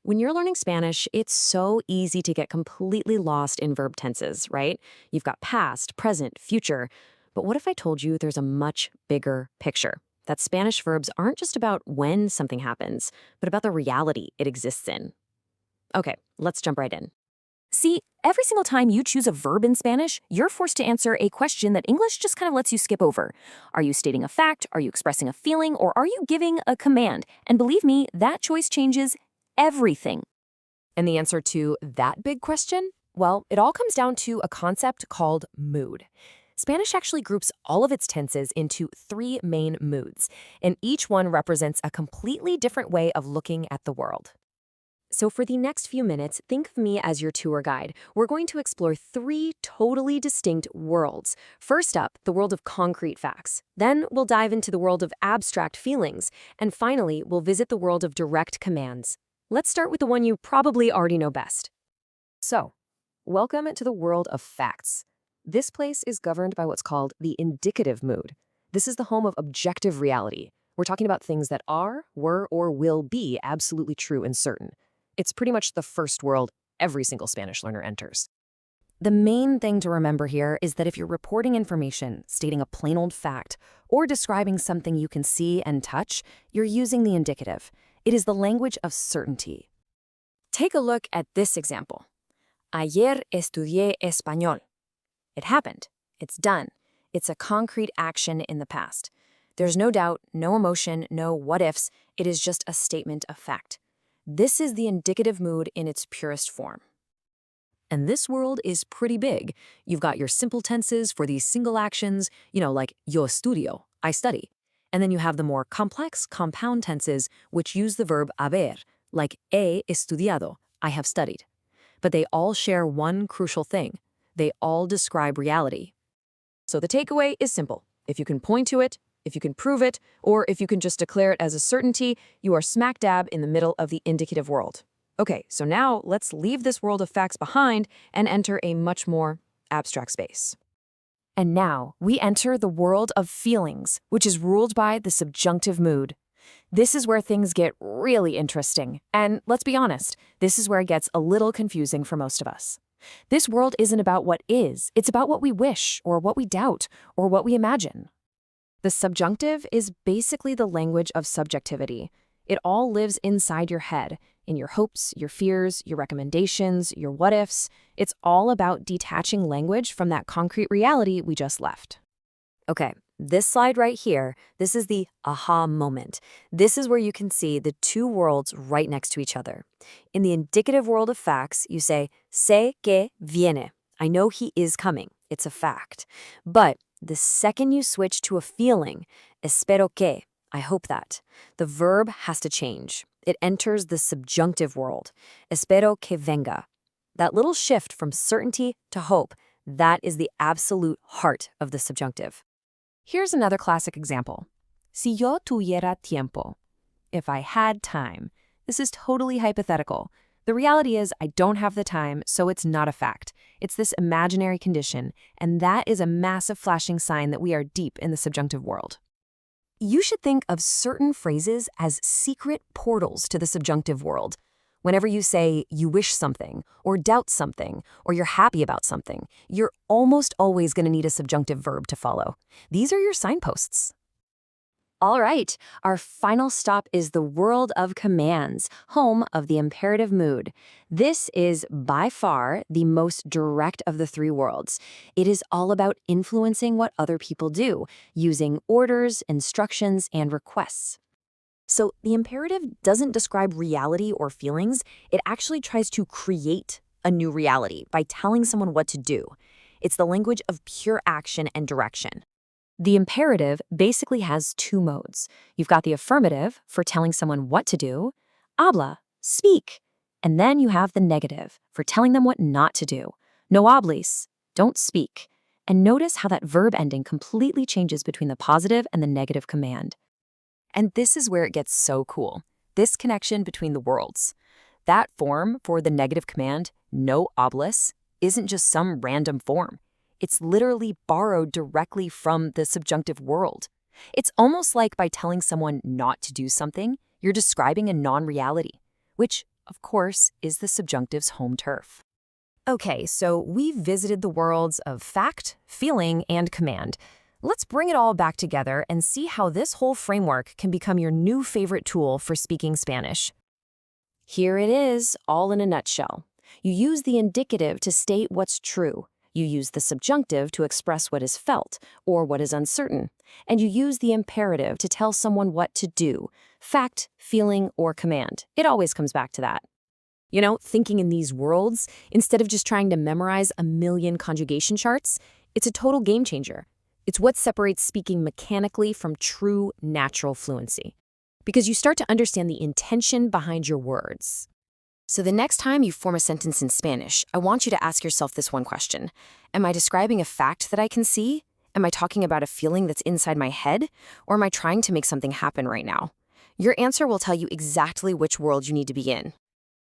When you're learning Spanish, it's so easy to get completely lost in verb tenses, right? You've got past, present, future. But what if I told you there's a much bigger picture? That Spanish verbs aren't just about when something happens, but about the reality it exists in. Okay, let's jump right in. See, every single time you choose a verb in Spanish, you're forced to answer a question that English just kind of lets you skip over. Are you stating a fact? Are you expressing a feeling? Or are you giving a command? And believe me, that choice changes everything. And the answer to that big question? Well, it all comes down to a concept called mood. Spanish actually groups all of its tenses into 3 main moods, and each one represents a completely different way of looking at the world. So for the next few minutes, think of me as your tour guide. We're going to explore 3 totally distinct worlds. First up, the world of concrete facts. Then we'll dive into the world of abstract feelings. And finally, we'll visit the world of direct commands. Let's start with the one you probably already know best. So, welcome to the world of facts. This place is governed by what's called the indicative mood. This is the home of objective reality. We're talking about things that are, were, or will be absolutely true and certain. It's pretty much the first world every single Spanish learner enters. The main thing to remember here is that if you're reporting information, stating a plain old fact, or describing something you can see and touch, you're using the indicative. It is the language of certainty. Take a look at this example. Ayer estudié español. It happened. It's done. It's a concrete action in the past. There's no doubt, no emotion, no what-ifs. It is just a statement of fact. This is the indicative mood in its purest form. And this world is pretty big. You've got your simple tenses for these single actions, like yo estudio, I study. And then you have the more complex compound tenses which use the verb haber, like he estudiado, I have studied. But they all share one crucial thing. They all describe reality. So the takeaway is simple. If you can point to it, if you can prove it, or if you can just declare it as a certainty, you are smack dab in the middle of the indicative world. Okay, so now let's leave this world of facts behind and enter a much more abstract space. And now we enter the world of feelings, which is ruled by the subjunctive mood. This is where things get really interesting. And let's be honest, this is where it gets a little confusing for most of us. This world isn't about what is, it's about what we wish, or what we doubt, or what we imagine. The subjunctive is basically the language of subjectivity. It all lives inside your head, in your hopes, your fears, your recommendations, your what-ifs. It's all about detaching language from that concrete reality we just left. Okay, this slide right here, this is the aha moment. This is where you can see the 2 worlds right next to each other. In the indicative world of facts, you say, sé que viene. I know he is coming. It's a fact. But the second you switch to a feeling, espero que, I hope that, the verb has to change. It enters the subjunctive world, espero que venga. That little shift from certainty to hope, that is the absolute heart of the subjunctive. Here's another classic example. Si yo tuviera tiempo. If I had time. This is totally hypothetical. The reality is I don't have the time, so it's not a fact. It's this imaginary condition, and that is a massive flashing sign that we are deep in the subjunctive world. You should think of certain phrases as secret portals to the subjunctive world. Whenever you say you wish something, or doubt something, or you're happy about something, you're almost always going to need a subjunctive verb to follow. These are your signposts. All right, our final stop is the world of commands, home of the imperative mood. This is by far the most direct of the 3 worlds. It is all about influencing what other people do, using orders, instructions, and requests. So the imperative doesn't describe reality or feelings. It actually tries to create a new reality by telling someone what to do. It's the language of pure action and direction. The imperative basically has 2 modes. You've got the affirmative for telling someone what to do, habla, speak. And then you have the negative for telling them what not to do, no hables, don't speak. And notice how that verb ending completely changes between the positive and the negative command. And this is where it gets so cool, this connection between the worlds. That form for the negative command, no hables, isn't just some random form. It's literally borrowed directly from the subjunctive world. It's almost like by telling someone not to do something, you're describing a non-reality, which of course, is the subjunctive's home turf. Okay, so we've visited the worlds of fact, feeling, and command. Let's bring it all back together and see how this whole framework can become your new favorite tool for speaking Spanish. Here it is, all in a nutshell. You use the indicative to state what's true. You use the subjunctive to express what is felt or what is uncertain. And you use the imperative to tell someone what to do, fact, feeling, or command. It always comes back to that. You know, thinking in these worlds, instead of just trying to memorize a million conjugation charts, it's a total game changer. It's what separates speaking mechanically from true natural fluency. Because you start to understand the intention behind your words. So the next time you form a sentence in Spanish, I want you to ask yourself this one question. Am I describing a fact that I can see? Am I talking about a feeling that's inside my head? Or am I trying to make something happen right now? Your answer will tell you exactly which world you need to be in.